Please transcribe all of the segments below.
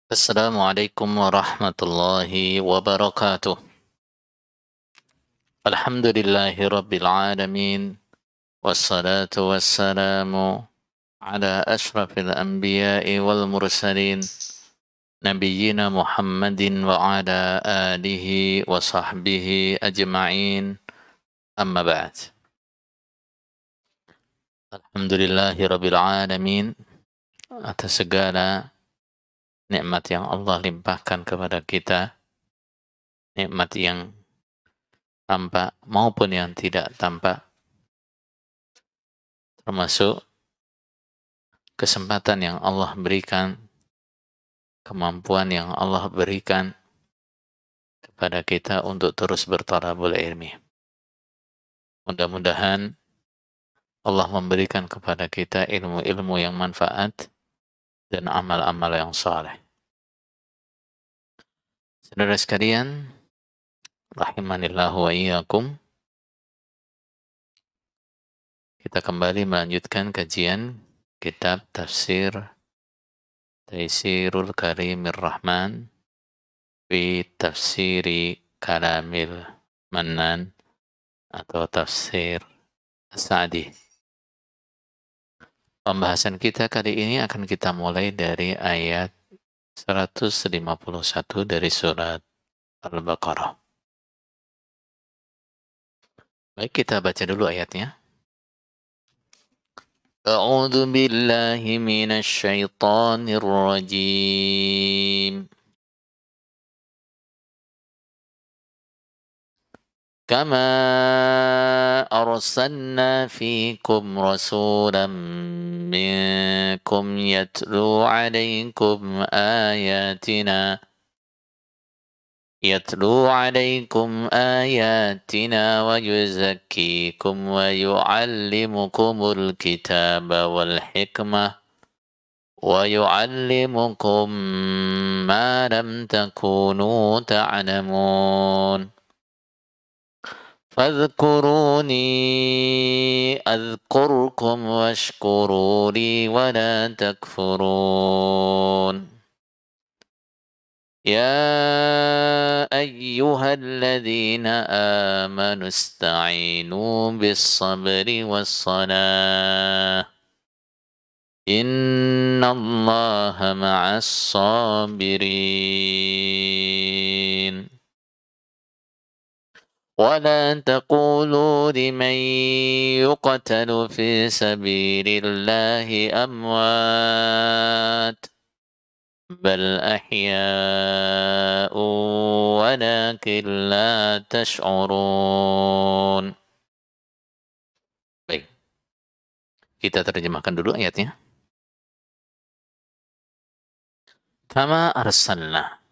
Assalamualaikum warahmatullahi wabarakatuh. Alhamdulillahi rabbil alamin. Wassalatu wassalamu ala ashrafil anbiya'i wal mursalin. Nabiyyina Muhammadin wa ala alihi wa sahbihi ajma'in. Amma ba'd. Alhamdulillahi rabbil alamin. Atas segala nikmat yang Allah limpahkan kepada kita. Nikmat yang tampak maupun yang tidak tampak, termasuk kesempatan yang Allah berikan, kemampuan yang Allah berikan kepada kita untuk terus bertalabul ilmi. Mudah-mudahan Allah memberikan kepada kita ilmu-ilmu yang manfaat dan amal-amal yang saleh. Saudara sekalian, rahimanillah wa iyyakum. Kita kembali melanjutkan kajian kitab tafsir Taisirul Karimir Rahman fi tafsiri Kalamil Mannan atau tafsir As-Sa'di. Pembahasan kita kali ini akan kita mulai dari ayat 151 dari surat Al-Baqarah. Baik, kita baca dulu ayatnya. A'udzu billahi minasy syaithanir rajim. Kama arsalna fiikum rasulan minkum yatlu 'alaikum ayatina wa yuzakkikum wa yu'allimukumul kitaba wal hikmah wa yu'allimukum ma lam takunu ta'lamun. فاذكروني أذكركم واشكروا لي ولا تكفرون يا أيها الذين آمنوا استعينوا بالصبر والصلاة إن الله مع الصابرين ولا تقولوا لمن يقتل في سبيل الله أموات بل أحياء ولكن لا تشعرون. Baik, kita terjemahkan dulu ayatnya. Kama arsalna,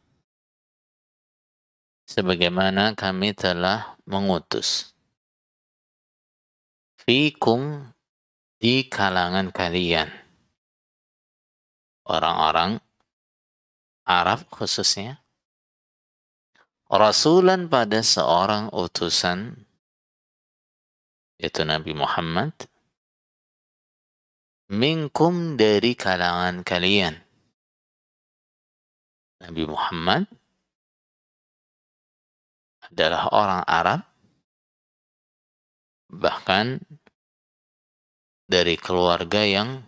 sebagaimana kami telah mengutus, fikum, di kalangan kalian, orang-orang Arab khususnya, rasulan, pada seorang utusan, yaitu Nabi Muhammad, minkum, dari kalangan kalian. Nabi Muhammad adalah orang Arab, bahkan dari keluarga yang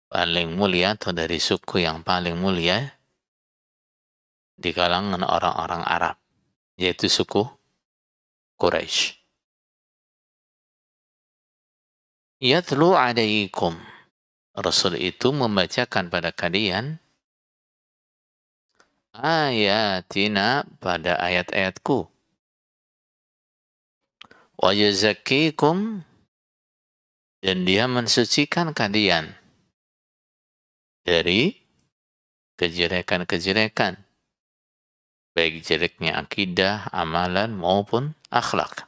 paling mulia atau dari suku yang paling mulia di kalangan orang-orang Arab, yaitu suku Quraisy. Yatlu alaikum, Rasul itu membacakan pada kalian ayatina, pada ayat-ayatku, wa yuzakkikum, dan dia mensucikan kalian dari kejelekan-kejelekan, baik jeleknya akidah, amalan, maupun akhlak.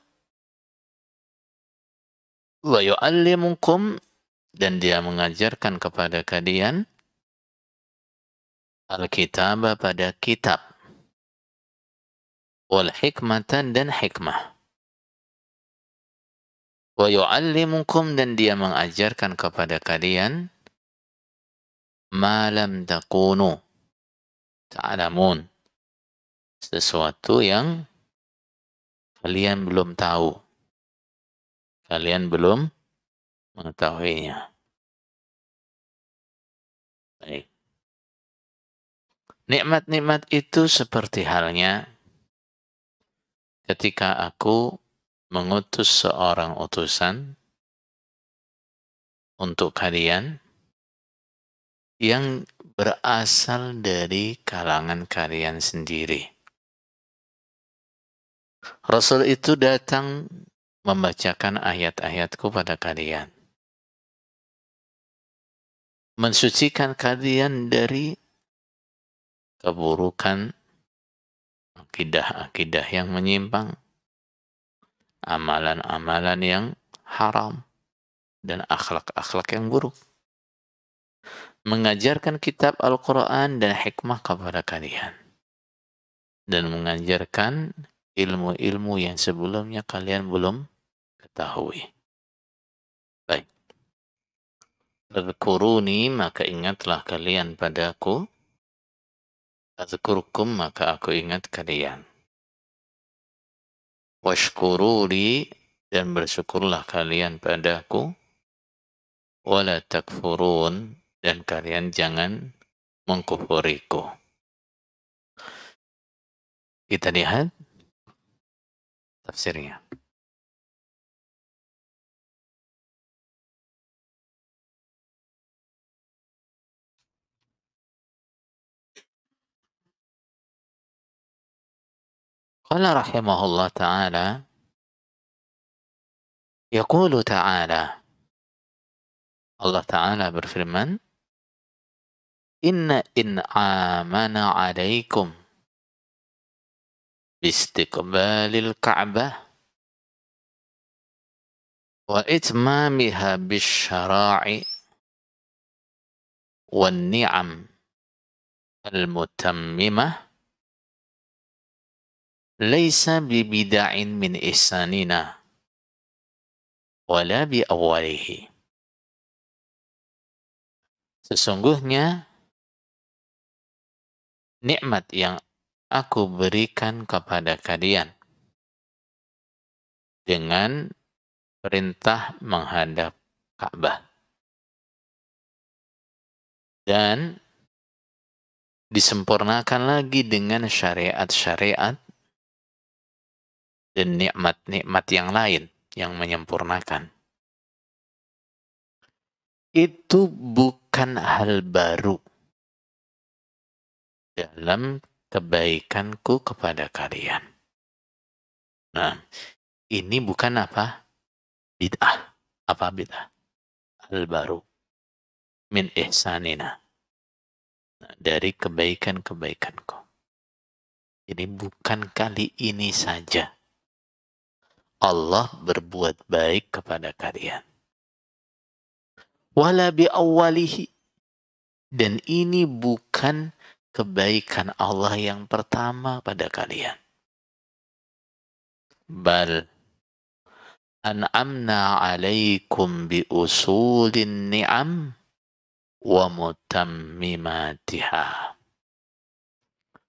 Wa yu'allimukum, dan dia mengajarkan kepada kalian al-kitaba, pada kitab, wal hikmatan, dan hikmah. Wa yu'allimukum, dan dia mengajarkan kepada kalian ma lam takunu, ta'lamun. Sesuatu yang kalian belum tahu. Kalian belum mengetahuinya. Baik. Nikmat-nikmat itu seperti halnya ketika aku mengutus seorang utusan untuk kalian yang berasal dari kalangan kalian sendiri. Rasul itu datang membacakan ayat-ayatku pada kalian. Mensucikan kalian dari keburukan, akidah-akidah yang menyimpang, amalan-amalan yang haram, dan akhlak-akhlak yang buruk. Mengajarkan kitab Al-Quran dan hikmah kepada kalian. Dan mengajarkan ilmu-ilmu yang sebelumnya kalian belum ketahui. Baik. Fadhkuruni, maka ingatlah kalian padaku. Adzkurkum, maka aku ingat kalian. Washkuruli, dan bersyukurlah kalian padaku. Wala takfurun, dan kalian jangan mengkufuriku. Kita lihat tafsirnya. Qala rahimahullah ta'ala, yaqulu ta'ala, Allah Ta'ala berfirman, Inna in'amana alaikum bistiqbalil ka'bah wa itmamiha bisyara'i wan ni'am al-mutammimah laysa bibida'in min ihsanina wala bi awwalihi. Sesungguhnya nikmat yang aku berikan kepada kalian dengan perintah menghadap Ka'bah dan disempurnakan lagi dengan syariat-syariat dan nikmat-nikmat yang lain yang menyempurnakan. Itu bukan hal baru dalam kebaikanku kepada kalian. Nah, ini bukan apa? Bid'ah. Apa bid'ah? Hal baru. Min ihsanina. Nah, dari kebaikan-kebaikanku. Jadi bukan kali ini saja Allah berbuat baik kepada kalian. Wala bi awwalihi. Dan ini bukan kebaikan Allah yang pertama pada kalian. Bal an'amna alaikum bi usulin ni'am wa mutammimatiha.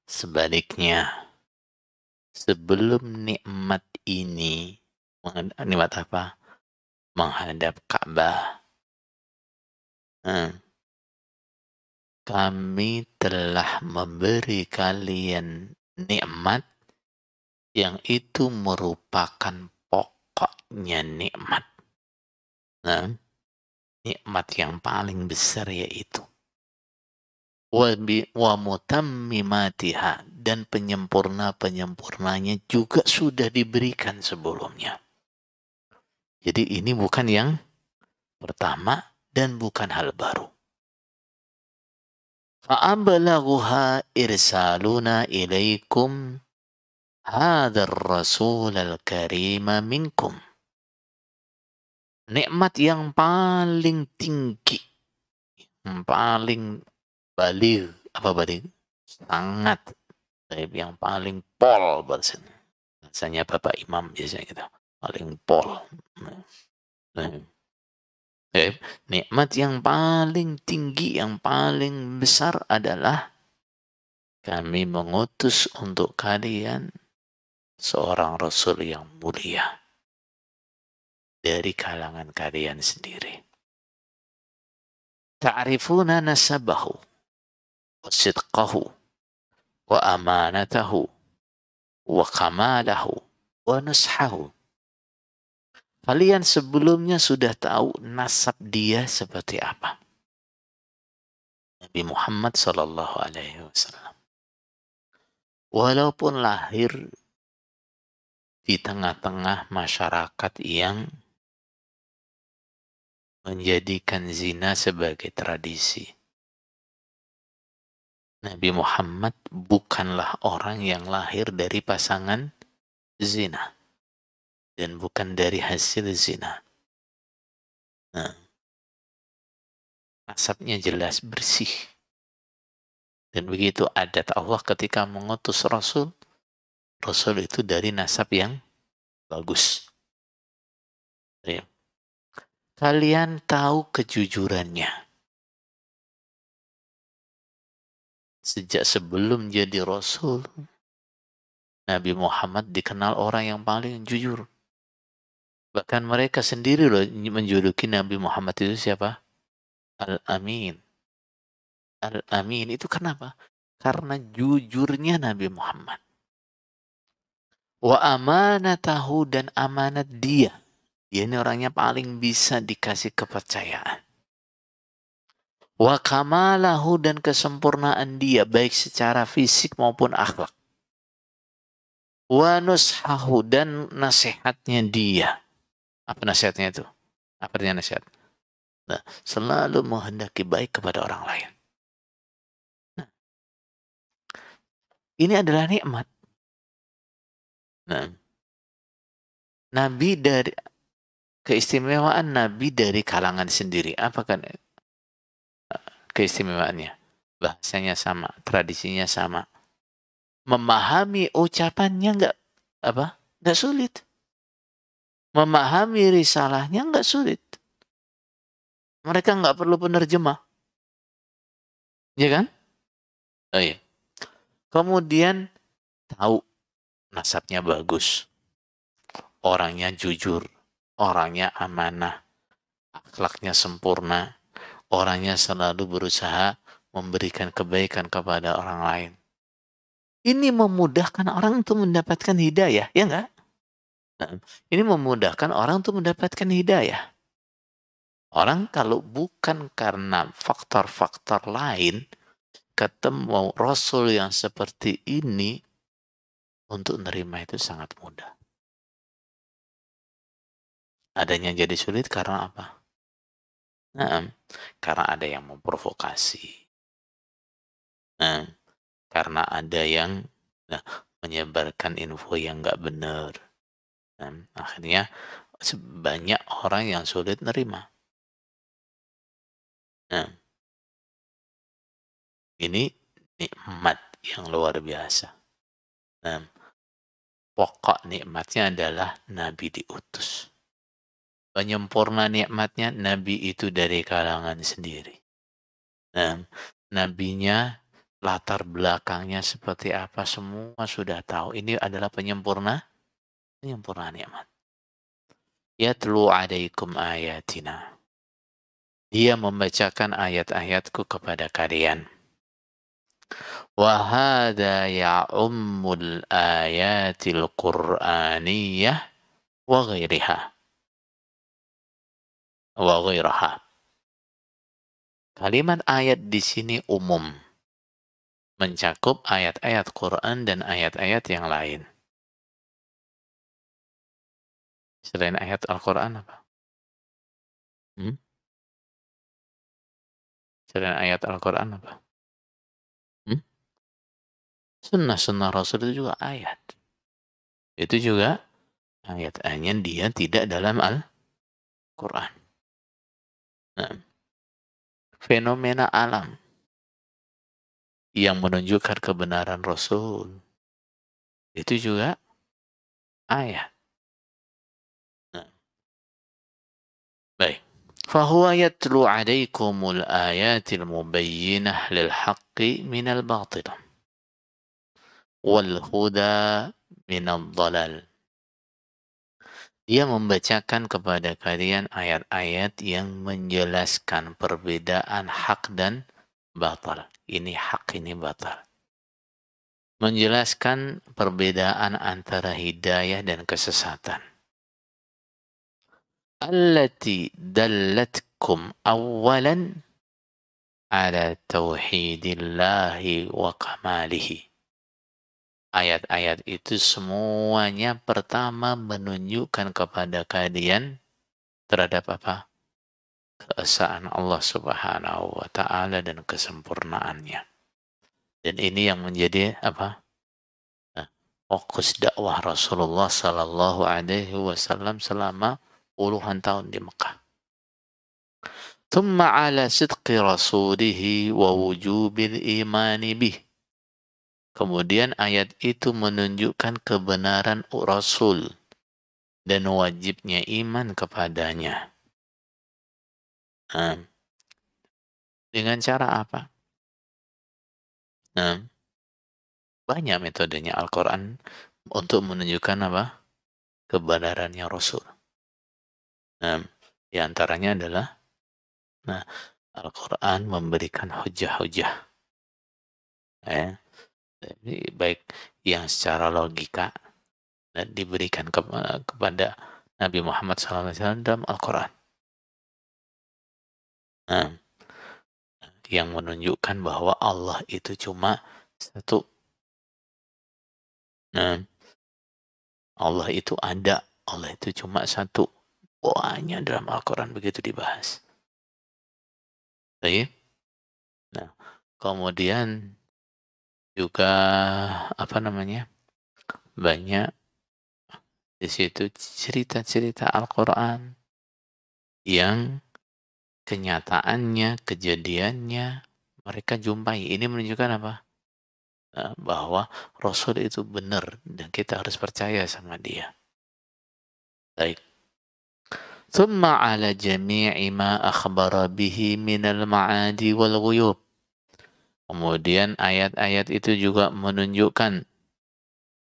Sebaliknya, sebelum nikmat ini, nikmat apa? Menghadap Ka'bah. Kami telah memberi kalian nikmat yang itu merupakan pokoknya nikmat. Nah, nikmat yang paling besar yaitu wa mutammimatiha, dan penyempurnanya juga sudah diberikan sebelumnya. Jadi ini bukan yang pertama dan bukan hal baru. Fa'abalaghuha irsaluna ilaikum hadzal rasul al-karim minkum. Nikmat yang paling tinggi, yang paling baligh, apa baligh? Sangat, yang paling pol bahasanya Bapak Imam biasanya gitu, paling pol. Nikmat yang paling tinggi, yang paling besar adalah kami mengutus untuk kalian seorang Rasul yang mulia dari kalangan kalian sendiri. Ta'rifuna nasabahu wa sidqahu wa amanatahu wa kamalahu wa nushahu. Kalian sebelumnya sudah tahu nasab dia seperti apa. Nabi Muhammad sallallahu alaihi wasallam. Walaupun lahir di tengah-tengah masyarakat yang menjadikan zina sebagai tradisi, Nabi Muhammad bukanlah orang yang lahir dari pasangan zina dan bukan dari hasil zina. Nah, nasabnya jelas bersih. Dan begitu adat Allah ketika mengutus Rasul, Rasul itu dari nasab yang bagus. Ya. Kalian tahu kejujurannya. Sejak sebelum jadi Rasul, Nabi Muhammad dikenal orang yang paling jujur. Bahkan mereka sendiri loh menjuluki Nabi Muhammad itu siapa? Al-Amin. Al-Amin itu kenapa? Karena jujurnya Nabi Muhammad. Wa amanatahu, dan amanat dia. Dia ini orangnya paling bisa dikasih kepercayaan. Wa kamalahu, dan kesempurnaan dia baik secara fisik maupun akhlak. Wa nushahu, dan nasihatnya dia. Apa nasihatnya itu? Apa artinya nasihat? Nah, selalu menghendaki baik kepada orang lain. Nah, ini adalah nikmat. Nah, Nabi dari keistimewaan Nabi dari kalangan sendiri. Apa kan keistimewaannya? Bahasanya sama, tradisinya sama. Memahami ucapannya nggak sulit. Memahami risalahnya nggak sulit. Mereka nggak perlu penerjemah. Ya kan? Oh iya. Kemudian tahu nasabnya bagus. Orangnya jujur. Orangnya amanah. Akhlaknya sempurna. Orangnya selalu berusaha memberikan kebaikan kepada orang lain. Ini memudahkan orang untuk mendapatkan hidayah. Ya enggak? Nah, ini memudahkan orang untuk mendapatkan hidayah. Orang kalau bukan karena faktor-faktor lain, ketemu Rasul yang seperti ini, untuk nerima itu sangat mudah. Adanya jadi sulit karena apa? Nah, karena ada yang memprovokasi. Nah, karena ada yang menyebarkan info yang nggak benar. Nah, akhirnya banyak orang yang sulit nerima. Nah, ini nikmat yang luar biasa. Nah, pokok nikmatnya adalah Nabi diutus. Penyempurna nikmatnya, Nabi itu dari kalangan sendiri. Nah, Nabinya, latar belakangnya seperti apa, semua sudah tahu. Ini adalah penyempurna nikmat. Yatlu alaikum ayatina. Dia membacakan ayat-ayatku kepada kalian. Wa hadha ya'ummul ayatil qur'aniyah wa ghairiha. Wa ghairaha. Kalimat ayat di sini umum. Mencakup ayat-ayat Quran dan ayat-ayat yang lain. Selain ayat Al-Quran apa? Selain ayat Al-Quran apa? Sunnah Rasul itu juga ayat. Itu juga ayat. Hanya dia tidak dalam Al-Quran. Nah, fenomena alam yang menunjukkan kebenaran Rasul itu juga ayat. Nah, baik. Fahuwa yatlu alaikumul ayatil mubayyinah lil haqqi minal batil. wal huda minadh dhalal. Dia membacakan kepada kalian ayat-ayat yang menjelaskan perbedaan hak dan batal. Ini hak, ini batal. Menjelaskan perbedaan antara hidayah dan kesesatan. Allati dallatkum awalan ala tauhidillahi wa kamalihi. Ayat-ayat itu semuanya pertama menunjukkan kepada kalian terhadap apa? Keesaan Allah Subhanahu wa taala dan kesempurnaannya. Dan ini yang menjadi apa? Fokus dakwah Rasulullah sallallahu alaihi wasallam selama puluhan tahun di Mekah. Thumma ala sidqi rasulihi wa wujubil imani bih. Kemudian ayat itu menunjukkan kebenaran Rasul dan wajibnya iman kepadanya. Dengan cara apa? Banyak metodenya Al-Quran untuk menunjukkan apa? Kebenarannya Rasul. Di antaranya adalah Al-Quran memberikan hujah-hujah. Baik yang secara logika dan diberikan kepada Nabi Muhammad SAW dalam Al-Quran. Yang menunjukkan bahwa Allah itu cuma satu. Allah itu ada. Allah itu cuma satu. Banyak dalam Al-Quran begitu dibahas. Baik. Kemudian juga banyak di situ cerita-cerita Al-Quran yang kenyataannya, kejadiannya mereka jumpai. Ini menunjukkan apa? Bahwa Rasul itu benar dan kita harus percaya sama dia. Baik. Thumma ala jami'i ma akhbara bihi minal ma'adi wal ghuyub. Kemudian ayat-ayat itu juga menunjukkan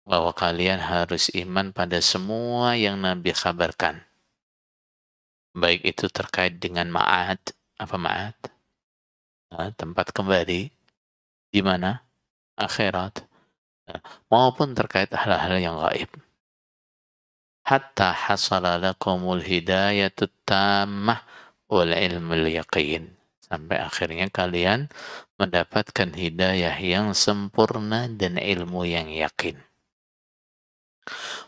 bahwa kalian harus iman pada semua yang Nabi kabarkan. Baik itu terkait dengan ma'ad. Apa ma'ad? Tempat kembali. Di mana? Akhirat. Maupun terkait hal-hal yang gaib. Hatta hasala lakumul hidayatut tammah wal ilmul yaqin. Sampai akhirnya kalian mendapatkan hidayah yang sempurna dan ilmu yang yakin.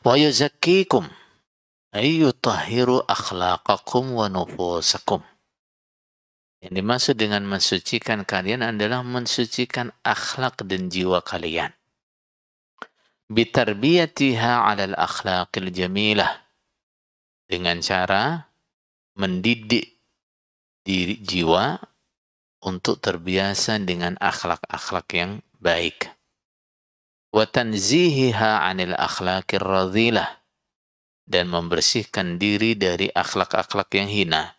Wa yuzakkikum ay yutahhiru akhlaqakum wa nufusakum. Yang dimaksud dengan mensucikan kalian adalah mensucikan akhlak dan jiwa kalian. Bitarbiyatiha 'alal akhlaqil jamilah. Dengan cara mendidik diri jiwa untuk terbiasa dengan akhlak-akhlak yang baik. Wa tanzihiha 'anil akhlaqir radhilah. Dan membersihkan diri dari akhlak-akhlak yang hina.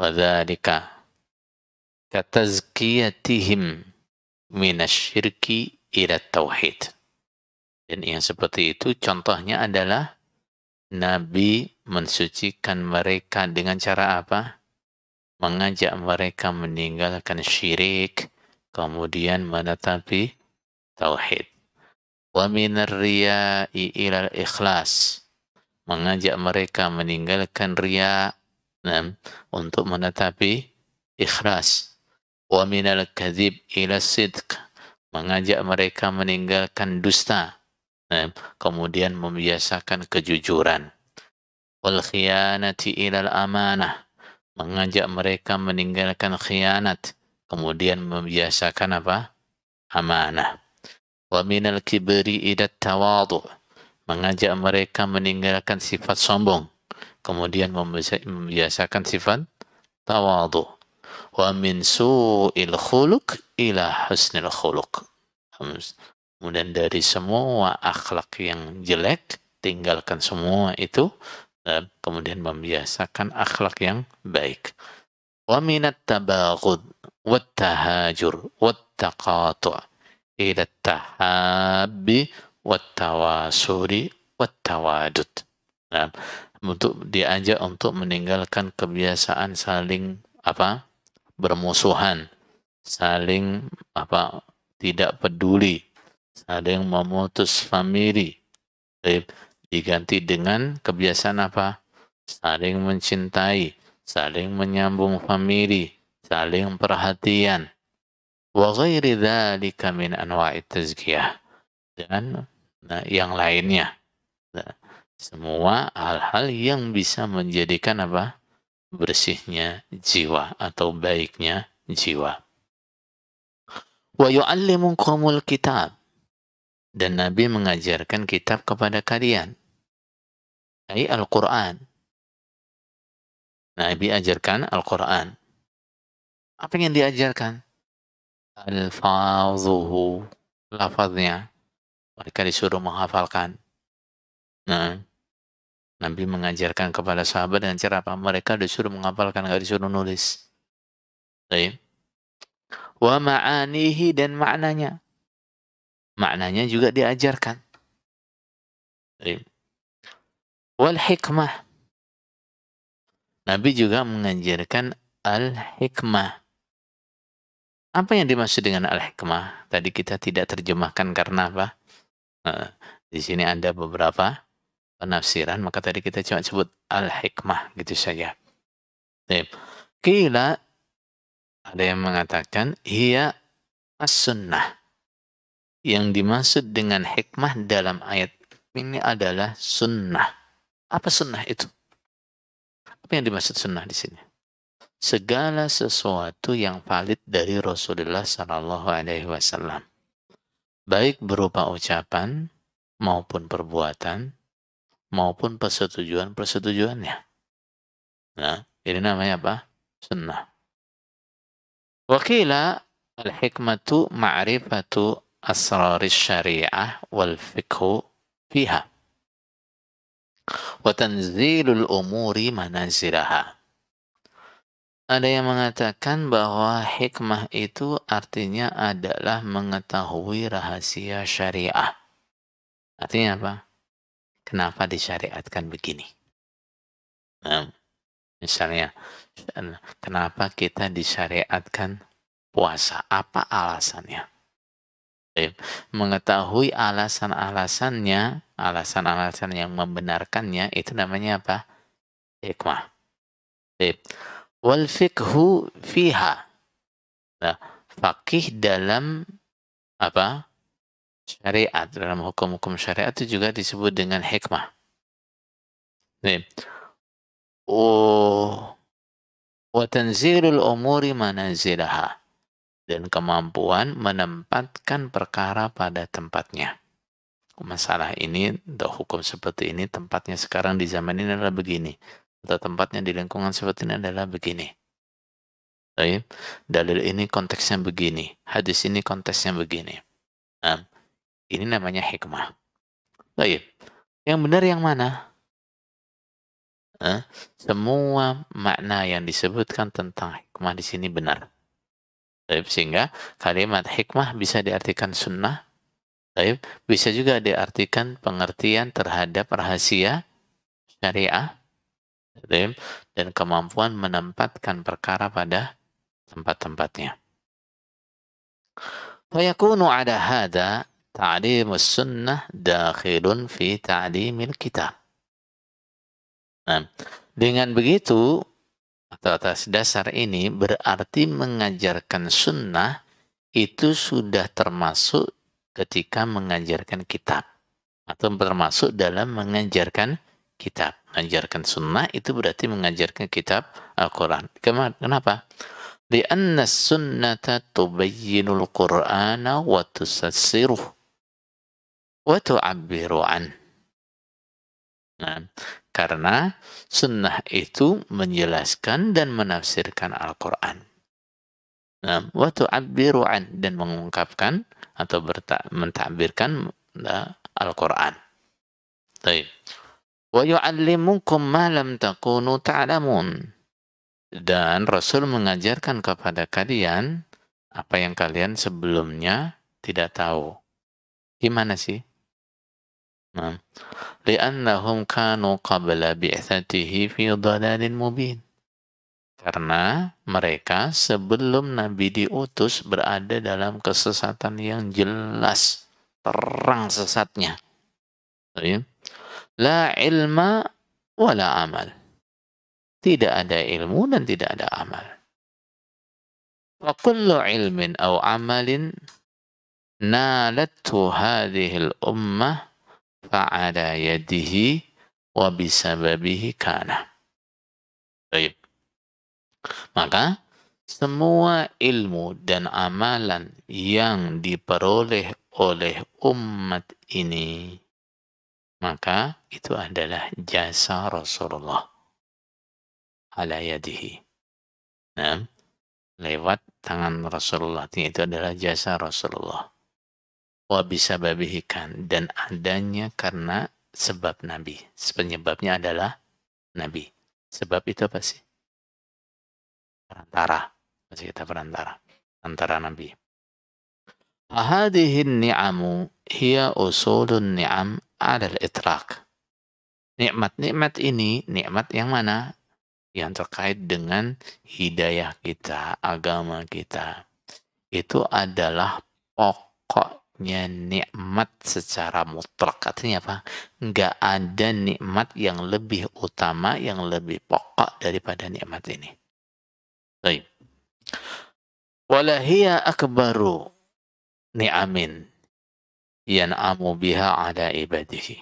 Wa dzalika katazkiyatihim minasyirki ila tauhid. Dan yang seperti itu contohnya adalah Nabi mensucikan mereka dengan cara apa? Mengajak mereka meninggalkan syirik, kemudian menetapi tauhid. Wa minar riya'i ilal ikhlas. Mengajak mereka meninggalkan riya untuk menetapi ikhlas. Wa minal kadzib ila sidq. Mengajak mereka meninggalkan dusta. Kemudian membiasakan kejujuran. Wal khiyanati ilal amanah. Mengajak mereka meninggalkan khianat. Kemudian membiasakan apa? Amanah. Wa minal kibri ila tawadu'. Mengajak mereka meninggalkan sifat sombong. Kemudian membiasakan sifat tawadu'. Wa min su'il khuluq ila husnil khuluq. Kemudian dari semua akhlak yang jelek, tinggalkan semua itu, dan kemudian membiasakan akhlak yang baik. Wa minat tabaghud, wat tahajur, wat taqatu'. ila tahabbi wattawasuri wattawadud. Nah, untuk diajak untuk meninggalkan kebiasaan saling bermusuhan, saling tidak peduli, saling memutus famili. Diganti dengan kebiasaan saling mencintai, saling menyambung famili, saling perhatian. Wa ghairi dzalika min anwa'it tazkiyah, dan yang lainnya. Semua hal-hal yang bisa menjadikan bersihnya jiwa atau baiknya jiwa. Wa yu'allimukumul kitab, dan Nabi mengajarkan kitab kepada kalian, ai Al-Quran. Nabi ajarkan Al-Quran. Apa yang diajarkan? Alfazuhu, lafaznya. Mereka disuruh menghafalkan. Nah, Nabi mengajarkan kepada sahabat dengan cara apa? Mereka disuruh menghafalkan, nggak disuruh nulis. Baik. Wa ma'anihi, dan maknanya. Maknanya juga diajarkan. Baik. Wal hikmah. Nabi juga mengajarkan al-hikmah. Apa yang dimaksud dengan al-hikmah? Tadi kita tidak terjemahkan karena apa? Di sini ada beberapa penafsiran, maka tadi kita cuma sebut al-hikmah gitu saja. Qila, ada yang mengatakan hiya as-sunnah. Yang dimaksud dengan hikmah dalam ayat ini adalah sunnah. Apa sunnah itu? Apa yang dimaksud sunnah di sini? Segala sesuatu yang valid dari Rasulullah Sallallahu Alaihi Wasallam, baik berupa ucapan maupun perbuatan maupun persetujuannya. Nah, ini namanya apa? Sunnah. Wakila al-hikmatu ma'rifatu asraris syariah wal fiqhu fiha wa tanzilul umuri manazilaha. Ada yang mengatakan bahwa hikmah itu artinya adalah mengetahui rahasia syariah. Artinya apa? Kenapa disyariatkan begini? Nah, misalnya, kenapa kita disyariatkan puasa? Apa alasannya? Mengetahui alasan-alasannya, alasan-alasan yang membenarkannya, itu namanya apa? Hikmah. Wal fiqhu fiha. Nah, faqih dalam syariat, dalam hukum-hukum syariat itu juga disebut dengan hikmah. Wa tanzilul umuri manazilaha, dan kemampuan menempatkan perkara pada tempatnya. Masalah ini, untuk hukum seperti ini, tempatnya sekarang di zaman ini adalah begini. Atau tempatnya di lingkungan seperti ini adalah begini. Baik. Dalil ini konteksnya begini. Hadis ini konteksnya begini. Nah, ini namanya hikmah. Baik. Yang benar yang mana? Semua makna yang disebutkan tentang hikmah di sini benar. Baik. Sehingga kalimat hikmah bisa diartikan sunnah. Baik. Bisa juga diartikan pengertian terhadap rahasia syariah. Baik. Dan kemampuan menempatkan perkara pada tempat-tempatnya. Fayakunu ala hadha ta'limus sunnah dakhilun fi ta'limil kitab. Nah, dengan begitu, atau atas dasar ini, berarti mengajarkan sunnah itu sudah termasuk ketika mengajarkan kitab. Atau termasuk dalam mengajarkan kitab. Mengajarkan sunnah itu berarti mengajarkan kitab Al-Quran. Kenapa? Lianna sunnata tubayyinul Qur'ana wa tusassiruh wa tu'abbiru an. Nah, karena sunnah itu menjelaskan dan menafsirkan Al-Quran. Nah, wa tu'abbiru an, dan mengungkapkan atau mentakbirkan Al-Quran. Baik. Wa yu'allimukum ma lam takunu ta'lamun. Dan Rasul mengajarkan kepada kalian apa yang kalian sebelumnya tidak tahu. Gimana sih? Nah, li'annahum kanu qabla bi'tsatihi fi dhalalin mubin. Karena mereka sebelum Nabi diutus berada dalam kesesatan yang jelas, terang sesatnya. La ilma wala amal. Tidak ada ilmu dan tidak ada amal. Wa kullu ilmin aw amalin nalathu hadhihi al-ummah fa'ala yadihi wa bisababihi kana. Baik. Maka semua ilmu dan amalan yang diperoleh oleh umat ini, maka itu adalah jasa Rasulullah ala yadihi. Nah, lewat tangan Rasulullah, itu adalah jasa Rasulullah. Wa bisababihi kan, dan adanya karena sebab Nabi. Penyebabnya adalah Nabi. Sebab itu apa sih? Perantara. Masih kita perantara. Antara Nabi. Hadhihi ni'amu hiya usulun ni'am 'ala al-itlaq. Nikmat-nikmat ini, nikmat yang mana? Yang terkait dengan hidayah kita, agama kita. Itu adalah pokoknya nikmat secara mutlak. Artinya apa? Enggak ada nikmat yang lebih utama, yang lebih pokok daripada nikmat ini. Baik. Wala hiya akbaru ni'amin yan'amu biha ala ibadihi.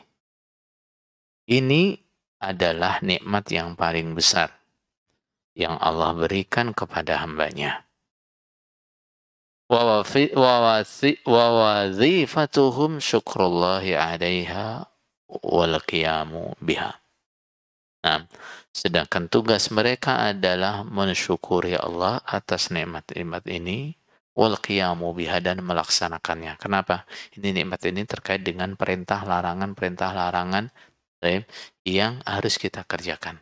Ini adalah nikmat yang paling besar yang Allah berikan kepada hambanya. Wa wazifatuhum syukrullahi 'alaiha wal qiyamu biha. Nah, sedangkan tugas mereka adalah mensyukuri Allah atas nikmat-nikmat ini wal qiyamu biha, dan melaksanakannya. Kenapa? Ini nikmat ini terkait dengan perintah larangan yang harus kita kerjakan.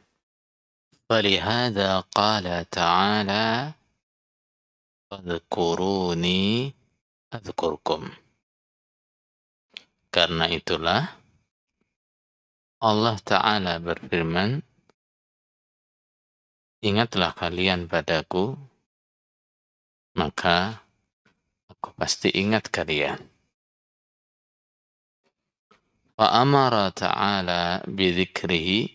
Walihada qala ta'ala fadhkuruni adzkurkum. Karena itulah Allah Ta'ala berfirman, ingatlah kalian padaku, maka aku pasti ingat kalian. Wa amara ta'ala bidzikrihi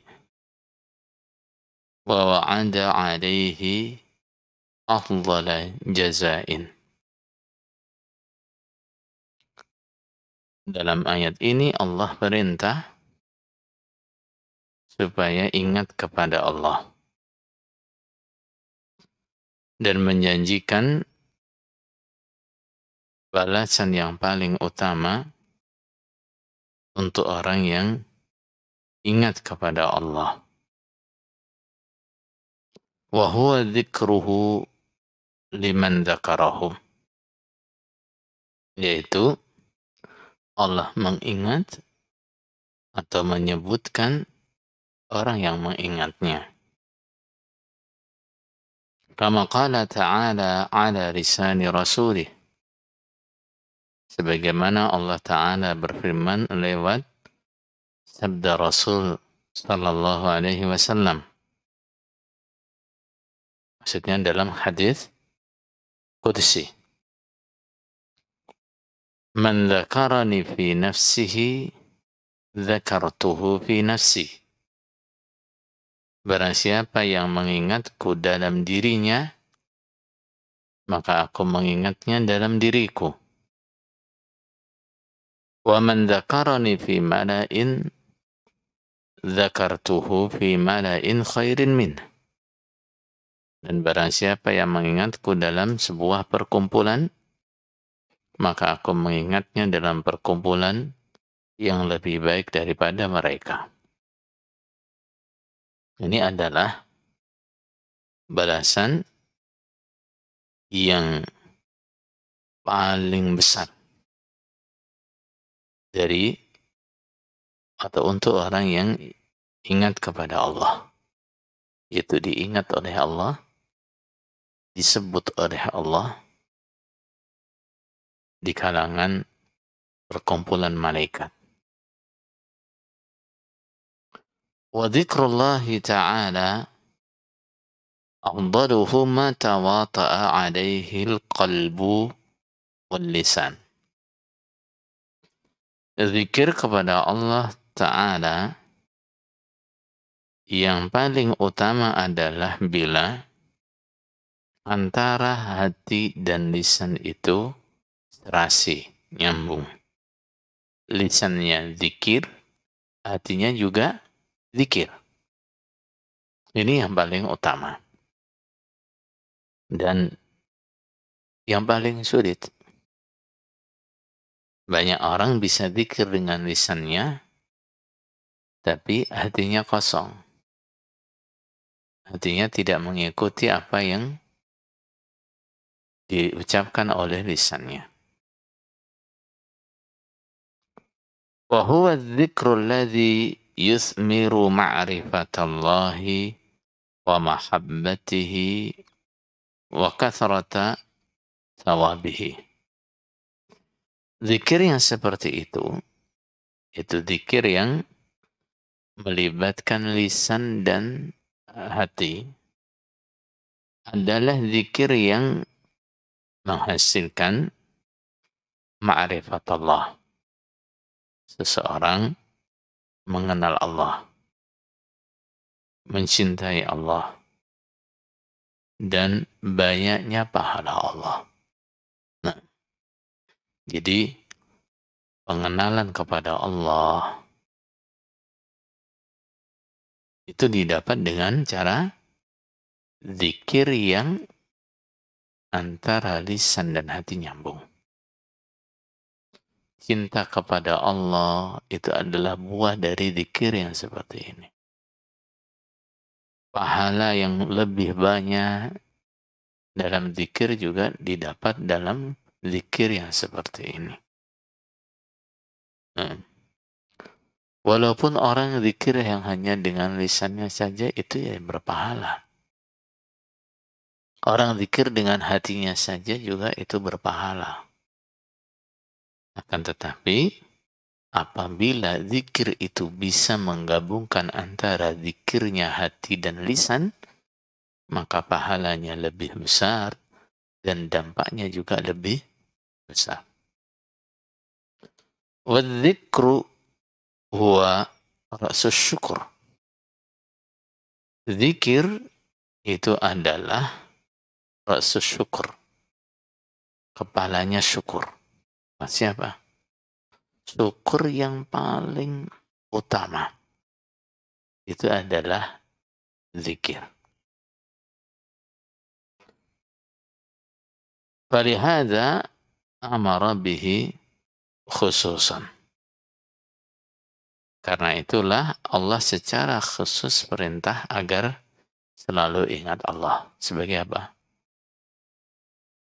wa wa'ada 'alaihi afdhala jazain. Dalam ayat ini Allah perintah supaya ingat kepada Allah dan menjanjikan balasan yang paling utama untuk orang yang ingat kepada Allah. Wa huwa dzikruhu liman dzakarahu. Yaitu Allah mengingat atau menyebutkan orang yang mengingatnya. Kama qala ta'ala 'ala lisani rasulih. Sebagaimana Allah Ta'ala berfirman lewat sabda Rasul sallallahu alaihi wasallam. Maksudnya dalam hadis qudsi. Man dzakarani fi nafsihi dzakartuhu fi nafsi. Barang siapa yang mengingatku dalam dirinya, maka aku mengingatnya dalam diriku. Wa man dzakarani fi mala'in dzakartuhu fi mala'in khairin min. Dan barang siapa yang mengingatku dalam sebuah perkumpulan, maka aku mengingatnya dalam perkumpulan yang lebih baik daripada mereka. Ini adalah balasan yang paling besar dari atau untuk orang yang ingat kepada Allah. Itu diingat oleh Allah, disebut oleh Allah, di kalangan perkumpulan malaikat. Wa dzikrullahi ta'ala afdaluhu ma tawata'a alaihi al-qalbu wal lisan. Zikir kepada Allah Ta'ala yang paling utama adalah bila antara hati dan lisan itu serasi, nyambung. Lisannya zikir, hatinya juga zikir. Ini yang paling utama. Dan yang paling sulit. Banyak orang bisa zikir dengan lisannya, tapi hatinya kosong. Hatinya tidak mengikuti apa yang diucapkan oleh lisannya. Wa huwa dzikru alladhi yuthmiru ma'rifatallahi wa mahabbatihi wa kathrata thawabihi. Zikir yang seperti itu zikir yang melibatkan lisan dan hati, adalah zikir yang menghasilkan ma'rifat Allah. Seseorang mengenal Allah, mencintai Allah, dan banyaknya pahala Allah. Nah, jadi pengenalan kepada Allah itu didapat dengan cara zikir yang antara lisan dan hati nyambung. Cinta kepada Allah itu adalah buah dari zikir yang seperti ini. Pahala yang lebih banyak dalam zikir juga didapat dalam zikir yang seperti ini. Walaupun orang zikir yang hanya dengan lisannya saja itu ya berpahala. Orang zikir dengan hatinya saja juga itu berpahala. Akan tetapi apabila zikir itu bisa menggabungkan antara zikirnya hati dan lisan, maka pahalanya lebih besar dan dampaknya juga lebih besar. Wadzikru huwa ra'sus syukur. Zikir itu adalah ra'sus syukur, kepalanya syukur. Siapa? Syukur yang paling utama itu adalah zikir. Falihada amara bihi khususan. Karena itulah Allah secara khusus perintah agar selalu ingat Allah. Sebagai apa?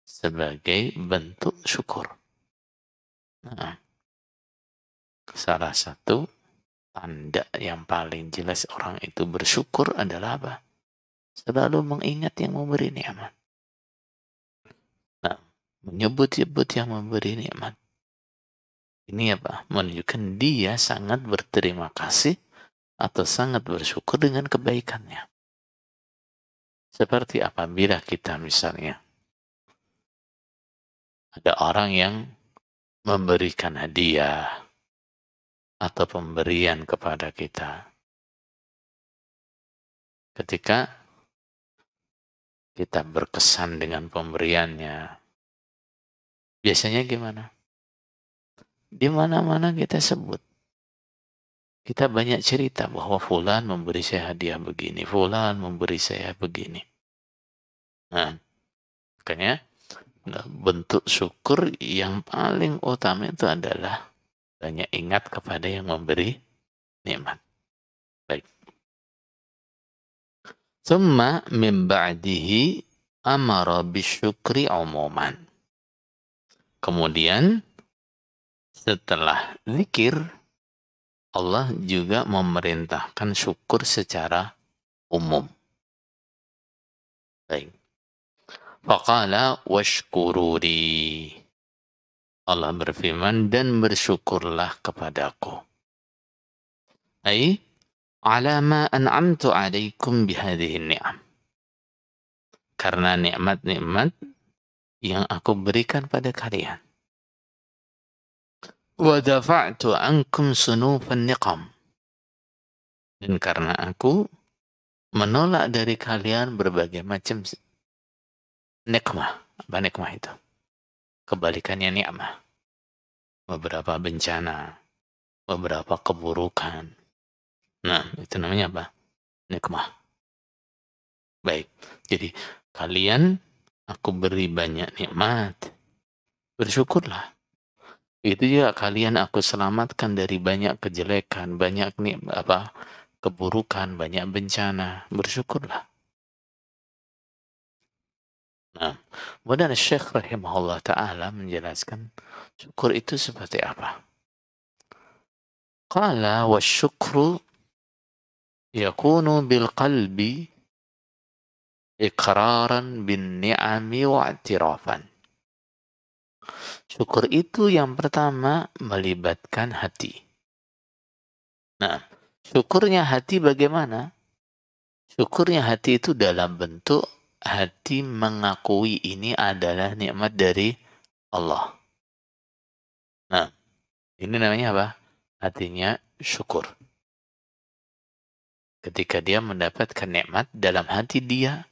Sebagai bentuk syukur. Nah, salah satu tanda yang paling jelas orang itu bersyukur adalah apa? Selalu mengingat yang memberi nikmat. Nah, menyebut-nyebut yang memberi nikmat. Ini apa? Menunjukkan dia sangat berterima kasih atau sangat bersyukur dengan kebaikannya. Seperti apabila kita misalnya ada orang yang memberikan hadiah atau pemberian kepada kita. Ketika kita berkesan dengan pemberiannya, biasanya gimana? Di mana-mana kita sebut. Kita banyak cerita bahwa fulan memberi saya hadiah begini, fulan memberi saya begini. Nah, makanya bentuk syukur yang paling utama itu adalah banyak ingat kepada yang memberi nikmat. Baik. Tsumma min ba'dihi amara bisyukri umuman. Kemudian setelah zikir, Allah juga memerintahkan syukur secara umum. Baik. Faqala washkuruli. Allah berfirman, dan bersyukurlah kepadaku. Ai, ala ma an'amtu alaikum bihadhihi ni'am. Karena nikmat-nikmat yang aku berikan pada kalian. Wa dafa'tu ankum sunufan niqam. Dan karena aku menolak dari kalian berbagai macam nikmah. Apa nikmah itu? Kebalikannya nikmah. Beberapa bencana, beberapa keburukan. Nah, itu namanya apa? Nikmah. Baik. Jadi, kalian aku beri banyak nikmat. Bersyukurlah. Itu juga kalian aku selamatkan dari banyak kejelekan, banyak keburukan, banyak bencana. Bersyukurlah. Nah, kemudian Syekh rahimahullah ta'ala menjelaskan syukur itu seperti apa. Qala wa syukru yakunu bil qalbi iqraran bin ni'ami wa i'tirafan. Syukur itu yang pertama melibatkan hati. Nah, syukurnya hati bagaimana? Syukurnya hati itu dalam bentuk hati mengakui ini adalah nikmat dari Allah. Nah, ini namanya apa? Hatinya syukur. Ketika dia mendapatkan nikmat dalam hati dia,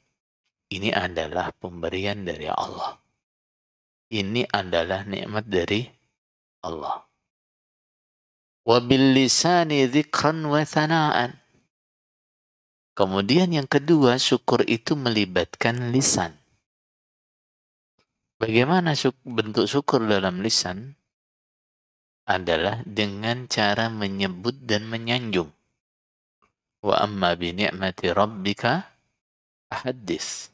ini adalah pemberian dari Allah. Ini adalah nikmat dari Allah. Wa bil lisani dzikran wa thana'an. Kemudian yang kedua, syukur itu melibatkan lisan. Bagaimana bentuk syukur dalam lisan? Adalah dengan cara menyebut dan menyanjung. Wa amma bi ni'mati rabbika haddits.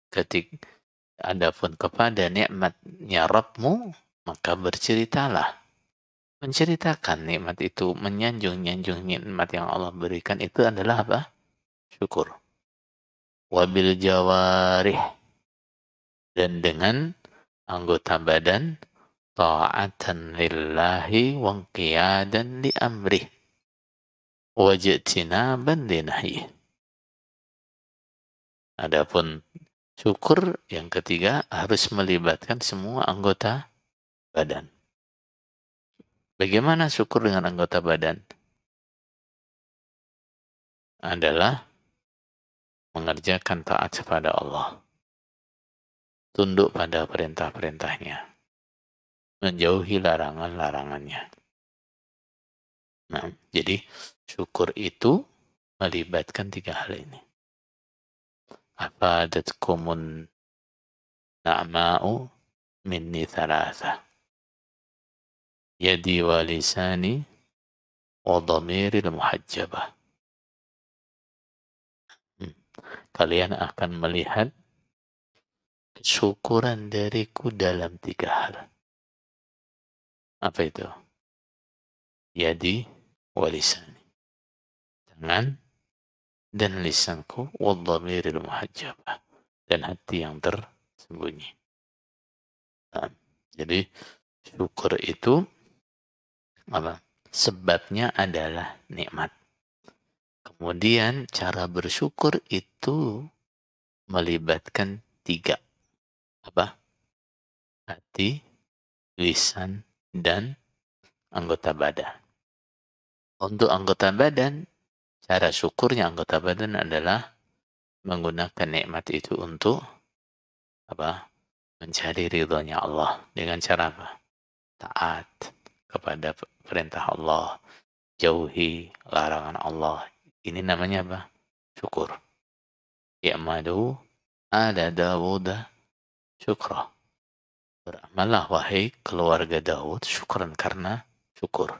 Ketika adapun kepada nikmatnya Rabbmu, maka berceritalah. Menceritakan nikmat itu, menyanjung-nyanjung nikmat yang Allah berikan itu adalah apa? Syukur. Wabil jawarih. Dan dengan anggota badan, ta'atan lillahi wa qiyadan li amrih. Wajtinaban li nahyih. Adapun syukur yang ketiga harus melibatkan semua anggota badan. Bagaimana syukur dengan anggota badan? Adalah mengerjakan taat kepada Allah. Tunduk pada perintah-perintahnya. Menjauhi larangan-larangannya. Nah, jadi syukur itu melibatkan tiga hal ini. Afadatkumun na'ma'u minni thalatha. Yadi wa lisani wa dhamiril muhajjabah. Kalian akan melihat kesyukuran dariku dalam tiga hal. Apa itu? Yadi wa lisani. Tangan dan lisanku wa dhamiril muhajjabah. Dan hati yang tersembunyi. Nah, jadi syukur itu apa? Sebabnya adalah nikmat. Kemudian cara bersyukur itu melibatkan tiga. Apa? Hati, lisan, dan anggota badan. Untuk anggota badan, cara syukurnya anggota badan adalah menggunakan nikmat itu untuk apa? Mencari ridhonya Allah. Dengan cara apa? Taat kepada perintah Allah, jauhi larangan Allah. Ini namanya apa? Syukur. Ya'malu ala Dawuda syukra. Beramallah wahai keluarga Daud syukran karena syukur.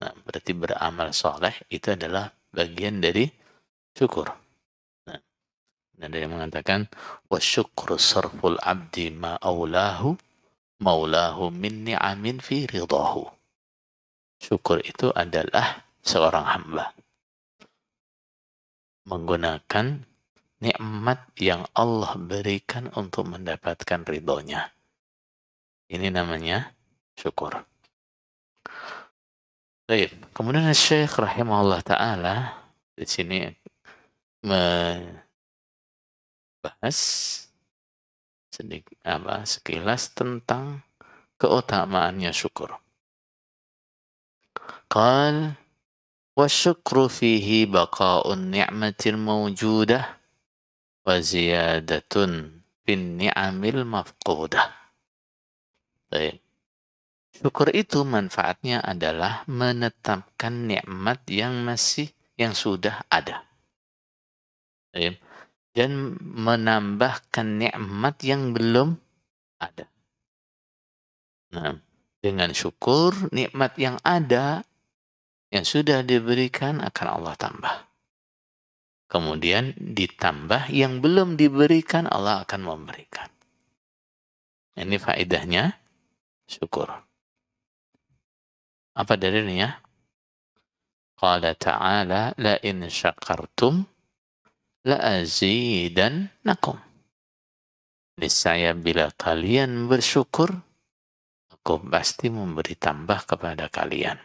Nah, berarti beramal soleh itu adalah bagian dari syukur. Nah, ada yang mengatakan wasyukru sarful abdi ma'aulahu maulahu min ni'amin fi ridahu. Syukur itu adalah seorang hamba menggunakan nikmat yang Allah berikan untuk mendapatkan ridhonya. Ini namanya syukur. Baik, kemudian Syekh rahimahullah taala di sini membahas sedikit sekilas tentang keutamaannya syukur. Qal wa syukru fihi baqa'un ni'matil mawjudah wa ziyadatun bin ni'amil mafqudah. Baik. Syukur itu manfaatnya adalah menetapkan nikmat yang sudah ada. Baik. Dan menambahkan nikmat yang belum ada. Nah, dengan syukur nikmat yang ada yang sudah diberikan akan Allah tambah. Kemudian ditambah yang belum diberikan Allah akan memberikan. Ini faedahnya syukur. Apa dalilnya? Qala ta'ala la in syakartum la azidannakum. Niscaya bila kalian bersyukur, aku pasti memberi tambah kepada kalian.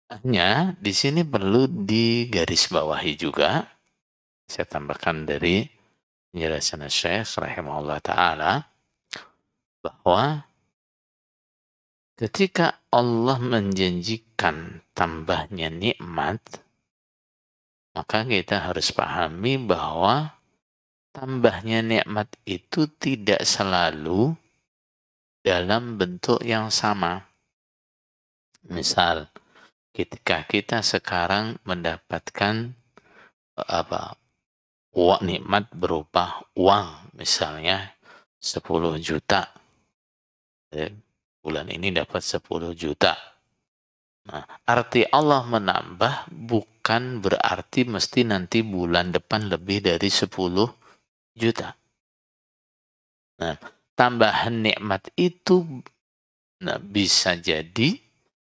Hanya di sini perlu digarisbawahi juga. Saya tambahkan dari penjelasan Syekh rahimahullah taala bahwa ketika Allah menjanjikan tambahnya nikmat, maka kita harus pahami bahwa tambahnya nikmat itu tidak selalu dalam bentuk yang sama. Misal, ketika kita sekarang mendapatkan nikmat berupa uang, misalnya 10 juta. Bulan ini dapat 10 juta. Nah, arti Allah menambah bukan berarti mesti nanti bulan depan lebih dari 10 juta. Nah, tambahan nikmat itu bisa jadi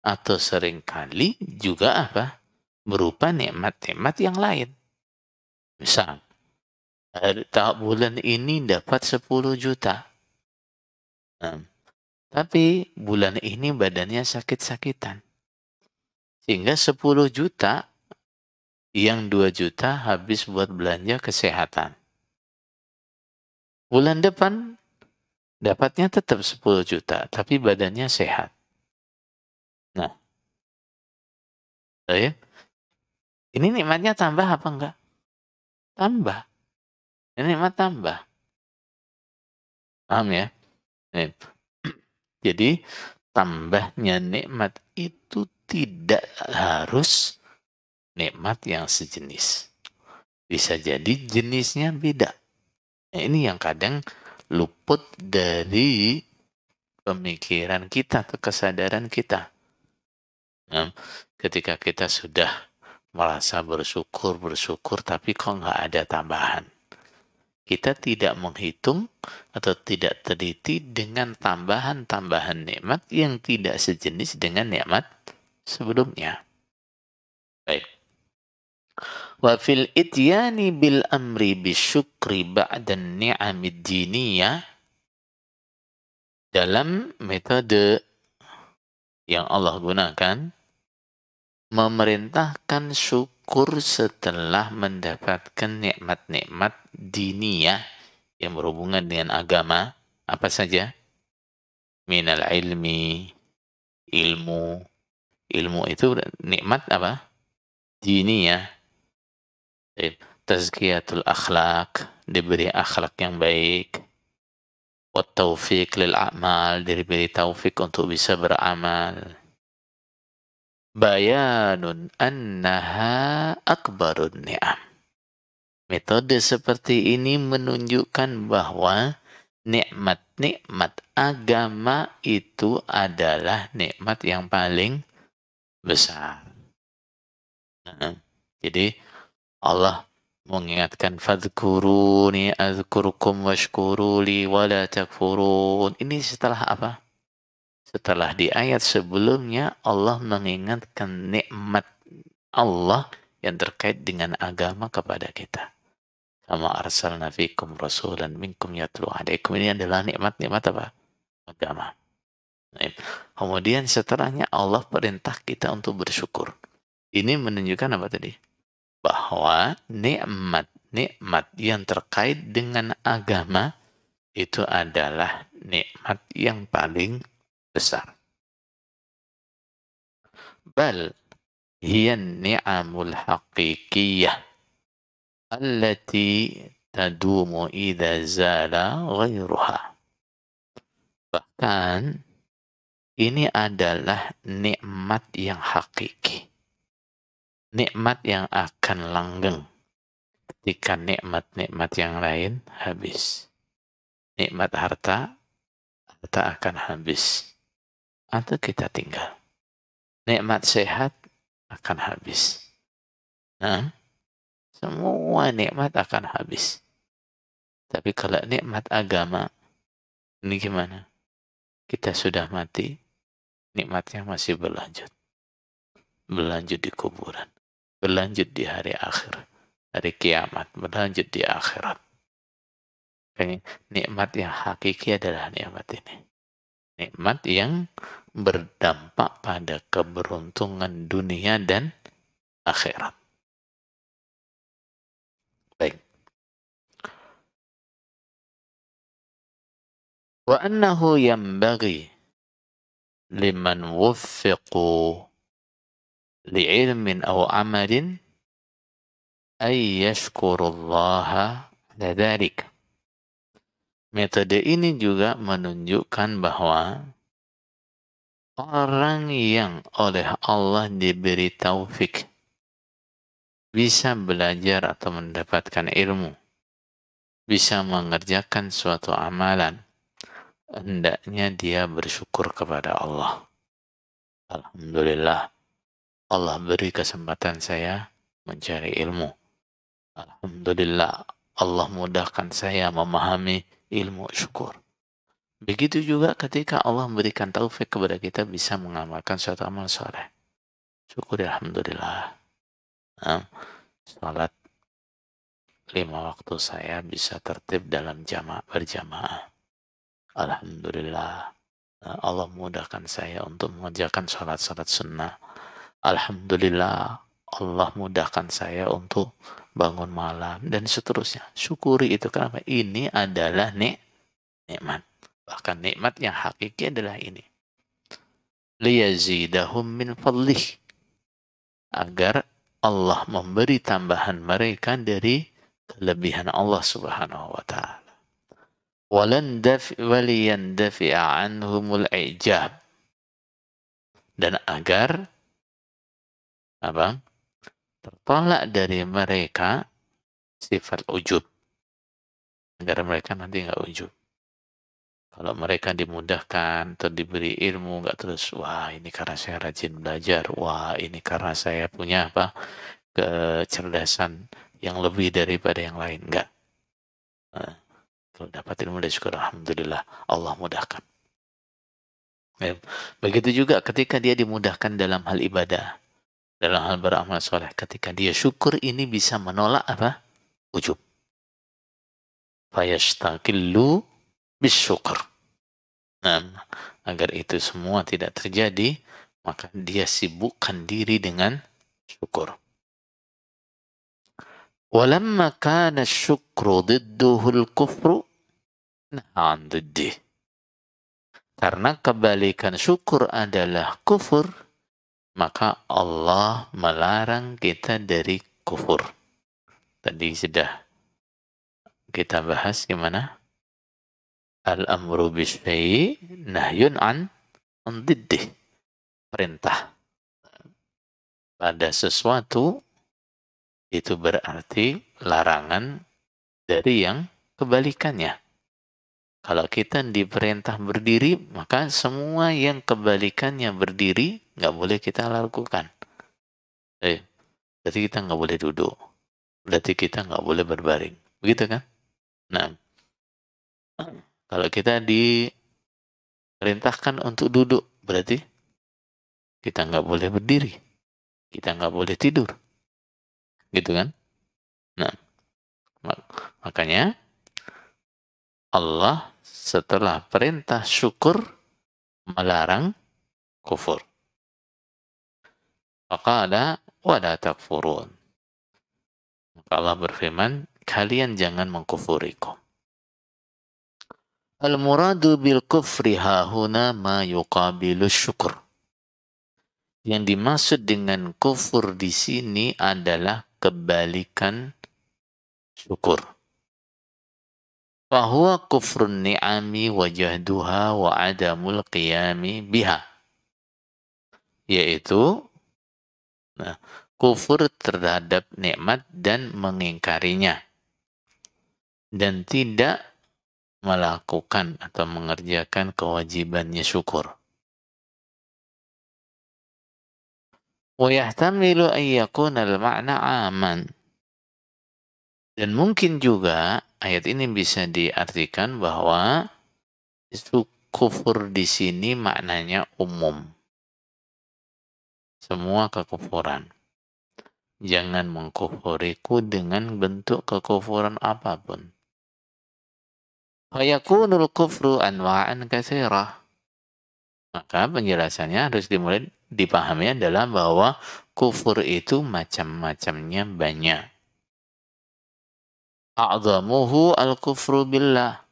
atau seringkali juga berupa nikmat-nikmat yang lain. Misal, bulan ini dapat 10 juta. Nah, tapi bulan ini badannya sakit-sakitan. Sehingga 10 juta, yang 2 juta habis buat belanja kesehatan. Bulan depan dapatnya tetap 10 juta, tapi badannya sehat. Nah, ya, ini nikmatnya tambah apa enggak? Tambah. Ini nikmat tambah. Paham ya? Jadi, tambahnya nikmat itu tidak harus nikmat yang sejenis. Bisa jadi jenisnya beda. Nah, ini yang kadang luput dari pemikiran kita atau kesadaran kita. Nah, ketika kita sudah merasa bersyukur, tapi kok nggak ada tambahan. Kita tidak menghitung atau tidak teliti dengan tambahan-tambahan nikmat yang tidak sejenis dengan nikmat sebelumnya. Baik. Wa fil ityani bil amri bisyukri ba'da ni'amid diniyah, dalam metode yang Allah gunakan memerintahkan syukur setelah mendapatkan nikmat-nikmat diniyah yang berhubungan dengan agama, apa saja? Minal ilmi, ilmu itu nikmat apa? Diniyah. Tazkiyatul akhlak, diberi akhlak yang baik. Wa taufiq lil a'mal, diberi taufik untuk bisa beramal. Bayanun annaha akbarun ni'am. Metode seperti ini menunjukkan bahwa nikmat-nikmat agama itu adalah nikmat yang paling besar. Nah, jadi Allah mengingatkan fadhkuruni azkurukum washkuruli wala takfurun. Ini setelah apa? Setelah di ayat sebelumnya Allah mengingatkan nikmat Allah yang terkait dengan agama kepada kita. Kama arsalna fikum rasulan minkum yatlu alaikum. Ini adalah nikmat-nikmat apa? agama. Kemudian setelahnya Allah perintah kita untuk bersyukur. Ini menunjukkan apa tadi? Bahwa nikmat yang terkait dengan agama itu adalah nikmat yang paling besar. Bal hiya ni'amul haqiqiyah allati tadumu idza zala ghairuha. Bahkan ini adalah nikmat yang hakiki. Nikmat yang akan langgeng ketika nikmat-nikmat yang lain habis. Nikmat harta akan habis. Atau kita tinggal. Nikmat sehat akan habis. Nah, semua nikmat akan habis. Tapi kalau nikmat agama, ini gimana? Kita sudah mati, nikmatnya masih berlanjut. Berlanjut di kuburan. Berlanjut di hari akhir. Hari kiamat. Berlanjut di akhirat. Nikmat yang hakiki adalah nikmat ini. Nikmat yang berdampak pada keberuntungan dunia dan akhirat. Baik. Wa annahu yanbaghi liman wuffiqu li'ilmin aw amalin ay yashkurullaha ala dhalik. Metode ini juga menunjukkan bahwa orang yang oleh Allah diberi taufik bisa belajar atau mendapatkan ilmu, bisa mengerjakan suatu amalan, hendaknya dia bersyukur kepada Allah. Alhamdulillah, Allah beri kesempatan saya mencari ilmu. Alhamdulillah, Allah mudahkan saya memahami ilmu, syukur. Begitu juga ketika Allah memberikan taufik kepada kita bisa mengamalkan suatu amal soleh. Syukur, alhamdulillah. Salat 5 waktu saya bisa tertib dalam berjamaah. Alhamdulillah. Allah mudahkan saya untuk mengerjakan salat-salat sunnah. Alhamdulillah. Allah mudahkan saya untuk bangun malam dan seterusnya. Syukuri itu. Kenapa? Ini adalah nikmat. Bahkan nikmat yang hakiki adalah ini. Liyazidahum min fadlih. Agar Allah memberi tambahan mereka dari kelebihan Allah subhanahu wa ta'ala. Waliyandafi'a anhumul ijab. Dan agar tertolak dari mereka sifat ujub. Agar mereka nanti nggak ujub. Kalau mereka dimudahkan atau diberi ilmu, nggak terus, wah ini karena saya rajin belajar, wah ini karena saya punya kecerdasan yang lebih daripada yang lain. Enggak. Kalau dapat ilmu dari syukur, alhamdulillah, Allah mudahkan. Begitu juga ketika dia dimudahkan dalam hal ibadah, dalam hal beramal soleh, ketika dia syukur, ini bisa menolak ujub. Fayashtaqillu bisyukur. Agar itu semua tidak terjadi, maka dia sibukkan diri dengan syukur. Walamma kana syukru didduhul kufru na'an diddih. Karena kebalikan syukur adalah kufur, maka Allah melarang kita dari kufur. Tadi sudah kita bahas gimana? Al-amru bisyai nahyun an diddih. Perintah pada sesuatu itu berarti larangan dari yang kebalikannya. Kalau kita diperintah berdiri, maka semua yang kebalikannya berdiri nggak boleh kita lakukan. Berarti kita nggak boleh duduk. Berarti kita nggak boleh berbaring. Begitu kan? Nah, kalau kita diperintahkan untuk duduk, berarti kita nggak boleh berdiri. Kita nggak boleh tidur. Gitu kan? Nah, makanya Allah setelah perintah syukur melarang kufur. Faqala wala takfurun. Maka Allah berfirman, kalian jangan mengkufuriku. Al-muradu bil kufri hahuna ma yuqabilu syukur. Yang dimaksud dengan kufur di sini adalah kebalikan syukur. Fahuwa kufrun ni'ami wa jahduha wa adamul qiyami biha. Yaitu kufur terhadap nikmat dan mengingkarinya. Dan tidak melakukan atau mengerjakan kewajibannya syukur. Wa yahtamilu an yakuna al-ma'na 'aman. Dan mungkin juga ayat ini bisa diartikan bahwa kufur di sini maknanya umum. Semua kekufuran. Jangan mengkufuriku dengan bentuk kekufuran apapun. Fayakunul kufru anwa'an katsirah. Maka penjelasannya harus dipahami adalah bahwa kufur itu macam-macamnya banyak. A'zamuhu al-kufru billah.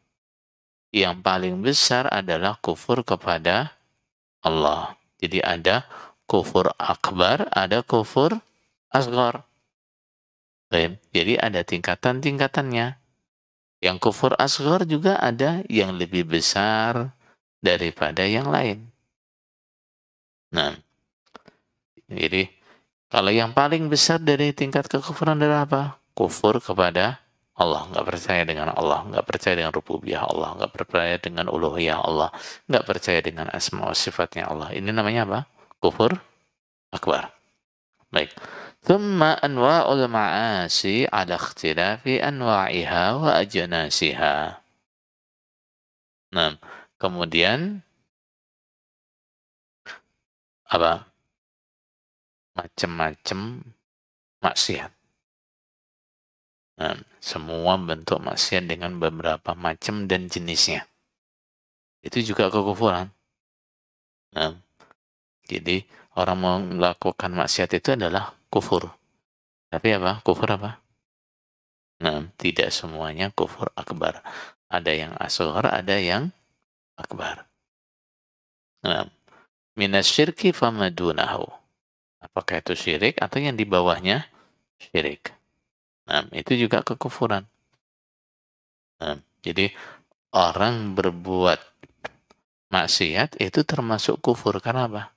Yang paling besar adalah kufur kepada Allah. Jadi ada kufur akbar, ada kufur asghar. Jadi ada tingkatan-tingkatannya. Yang kufur asghar juga ada yang lebih besar daripada yang lain. Nah, jadi kalau yang paling besar dari tingkat kekufuran adalah apa? Kufur kepada Allah, nggak percaya dengan Allah, nggak percaya dengan rububiyah Allah, nggak percaya dengan uluhiyah Allah, nggak percaya dengan asma wa sifatnya Allah. Ini namanya apa? Kufur akbar. Baik. Thumma anwa'ul ma'asi ala ikhtilafi anwa'iha wa ajnasiha. Nah, kemudian apa? Macam-macam maksiat. Nah, semua bentuk maksiat dengan beberapa macam dan jenisnya. Itu juga kekufuran. Nah, jadi orang melakukan maksiat itu adalah kufur. Tapi apa? Kufur apa? Nah, tidak semuanya kufur akbar. Ada yang asghar, ada yang akbar. Nah, minasyirki famadunahu. Apakah itu syirik atau yang di bawahnya syirik? Nah, itu juga kekufuran. Nah, jadi orang berbuat maksiat itu termasuk kufur. Kenapa?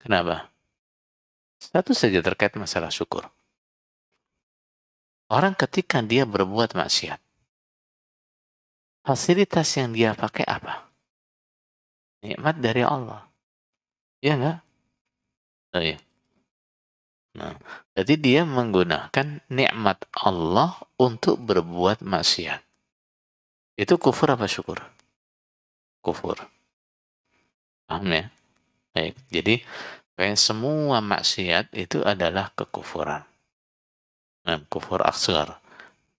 Kenapa? Satu saja terkait masalah syukur. Orang ketika dia berbuat maksiat, fasilitas yang dia pakai apa? Nikmat dari Allah. Ya enggak? Oh, iya. Nah, jadi dia menggunakan nikmat Allah untuk berbuat maksiat. Itu kufur apa syukur? Kufur. Paham ya? Baik, jadi kayak semua maksiat itu adalah kekufuran. Nah, kufur asghar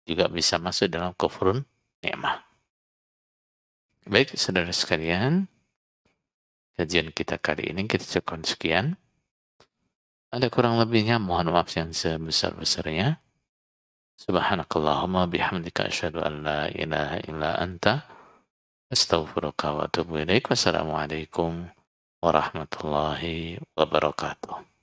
juga bisa masuk dalam kufrun nikmah. Baik, saudara sekalian, kajian kita kali ini kita cukupkan sekian. Ada kurang lebihnya, mohon maaf yang sebesar-besarnya. Subhanakallahumma bihamdika asyhadu an la ilaha illa anta astaghfiruka wa atubu ilaik. Wassalamualaikum warahmatullahi wabarakatuh.